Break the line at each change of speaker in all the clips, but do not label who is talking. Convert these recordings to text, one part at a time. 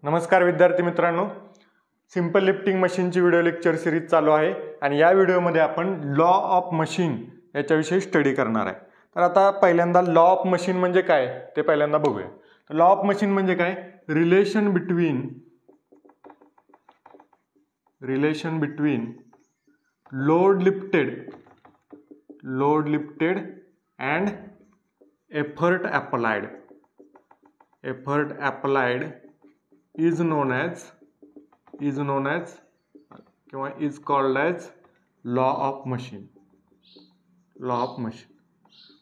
नमस्कार विद्यार्थी मित्रांनो, सिंपल लिफ्टिंग मशीनची व्हिडिओ लेक्चर सिरीज चालू आहे आणि या व्हिडिओमध्ये आपण लॉ ऑफ मशीन याच्याविषयी स्टडी करणार आहे। तर आता पहिल्यांदा लॉ ऑफ मशीन म्हणजे काय ते पहिल्यांदा बघूया। तर लॉ ऑफ मशीन म्हणजे काय? Relation between load lifted and effort applied is known as किंवा is called as law of machine।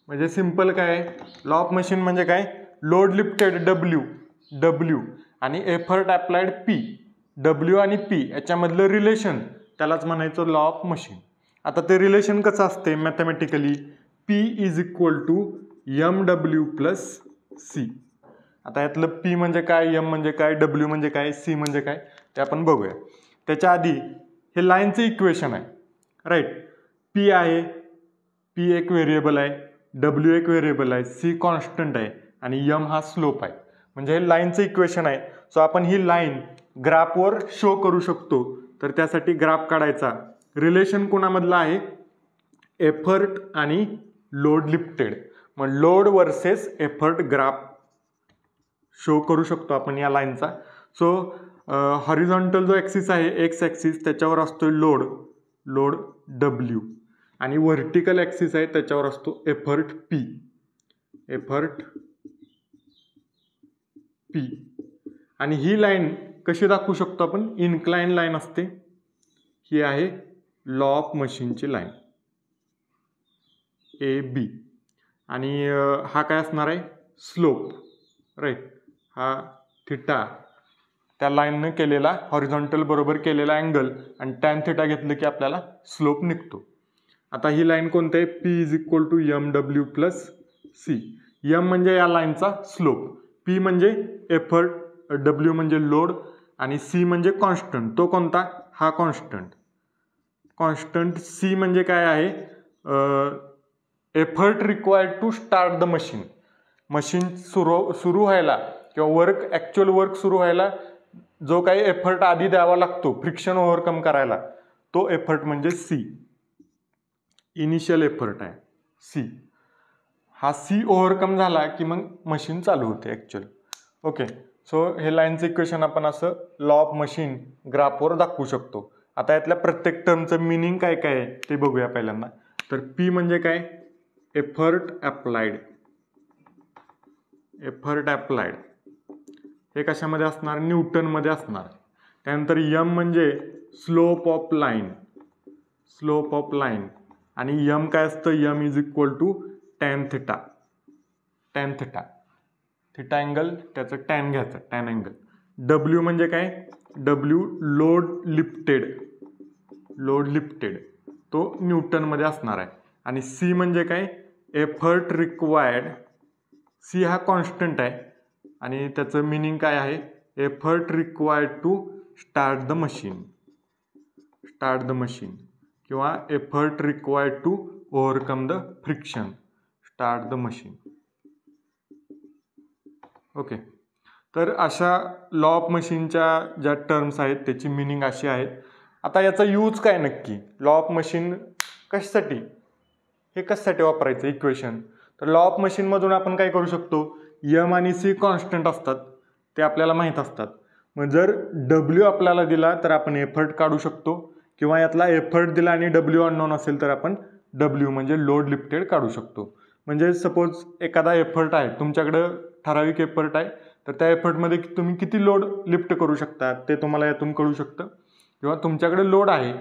म्हणजे सिंपल काय आहे? लॉ ऑफ मशीन म्हणजे काय? लोड लिफ्टेड W आणि एफर्ट अप्लाइड P, W आणि P याच्यामधलं रिलेशन त्यालाच म्हणायचं लॉ ऑफ मशीन। आता ते रिलेशन कसं असते mathematically? P is equal to MW plus C। आता यातलं P म्हणजे काय, M म्हणजे काय, W म्हणजे काय, C म्हणजे काय ते आपण बघूया। त्याच्या आधी हे लाईनचं इक्वेशन आहे, राईट? P आहे, P एक व्हेरिएबल आहे, W एक व्हेरिएबल आहे, C कॉन्स्टंट आहे आणि M हा स्लोप आहे। म्हणजे हे लाईनचं इक्वेशन आहे। सो आपण ही लाईन ग्राफवर शो करू शकतो। तर त्यासाठी ग्राफ काढायचा। रिलेशन कोणामधलं आहे? एफर्ट आणि लोड लिफ्टेड। मग load versus effort graph show करू शकतो आपण या लाईनचा। सो हॉरिझॉन्टल जो ॲक्सिस आहे एक्स ॲक्सिस त्याच्यावर असतो लोड W आणि व्हर्टिकल ॲक्सिस आहे त्याच्यावर असतो एफर्ट P आणि ही लाईन कशी दाखवू शकतो आपण? इन्क्लाइन लाईन असते। ही आहे लॉ ऑफ मशीनची लाईन AB आणि हा काय असणार आहे? Slope, right? हा थिटा त्या लाईननं केलेला हॉरिझॉन्टल बरोबर केलेला अँगल आणि टॅन थिटा घेतलं की आपल्याला स्लोप निघतो। आता ही लाईन कोणती आहे? P is equal to MW plus C। M म्हणजे या लाईनचा स्लोप, P म्हणजे एफर्ट, W म्हणजे लोड आणि C म्हणजे कॉन्स्टंट। तो कोणता? हा कॉन्स्टंट C म्हणजे काय आहे? Effort required to start the machine सुरू व्हायला किंवा ॲक्च्युअल वर्क सुरू व्हायला जो काही एफर्ट आधी द्यावा लागतो फ्रिक्शन ओव्हरकम करायला, तो एफर्ट म्हणजे C। इनिशियल एफर्ट आहे C। हा C ओव्हरकम झाला की मग मशीन चालू होते ॲक्च्युअल। ओके, सो हे लाईनचं इक्वेशन आपण असं लॉ ऑफ मशीन ग्राफवर दाखवू शकतो। आता यातल्या प्रत्येक टर्मचं मिनिंग काय काय आहे ते बघूया पहिल्यांदा। तर P म्हणजे काय? एफर्ट अप्लाइड हे कशामध्ये असणार? न्यूटन मध्ये असणार। त्यानंतर M म्हणजे स्लोप ऑफ लाईन आणि M काय असतं? M is equal to tan theta angle, त्याचं टॅन घ्यायचं, टॅन अँगल। W म्हणजे काय? W लोड लिफ्टेड तो न्यूटन मध्ये असणार आहे आणि C म्हणजे काय? Effort required. C हा कॉन्स्टंट आहे आणि त्याचं मिनिंग काय आहे? Effort required to start the machine किंवा effort required to overcome the friction, start the machine. Okay, तर अशा लॉ ऑफ मशीनच्या ज्या टर्म्स आहेत त्याची मिनिंग अशी आहे। आता याचा यूज काय नक्की? लॉ ऑफ मशीन कशासाठी, हे कशासाठी वापरायचं इक्वेशन? तर लॉ ऑफ मशीनमधून आपण काय करू शकतो? M आणि C कॉन्स्टंट असतात, ते आपल्याला माहीत असतात। मग जर W आपल्याला दिला तर आपण एफर्ट काढू शकतो किंवा यातला एफर्ट दिला आणि W अननोन असेल तर आपण W म्हणजे लोड लिफ्टेड काढू शकतो। म्हणजे सपोज एखादा एफर्ट आहे तुमच्याकडे, ठराविक एफर्ट आहे, तर त्या एफर्टमध्ये तुम्ही किती लोड लिफ्ट करू शकता ते तुम्हाला यातून कळू शकतं। किंवा तुमच्याकडे लोड आहे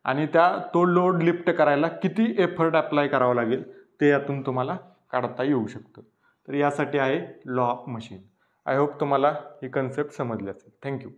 आणि तो लोड लिफ्ट करायला किती एफर्ट अप्लाय करावा लागेल ते यातून तुम्हाला काढता येऊ शकतं। तर यासाठी आहे law of machine. I hope तुम्हाला ही कन्सेप्ट समजली असेल। थँक्यू।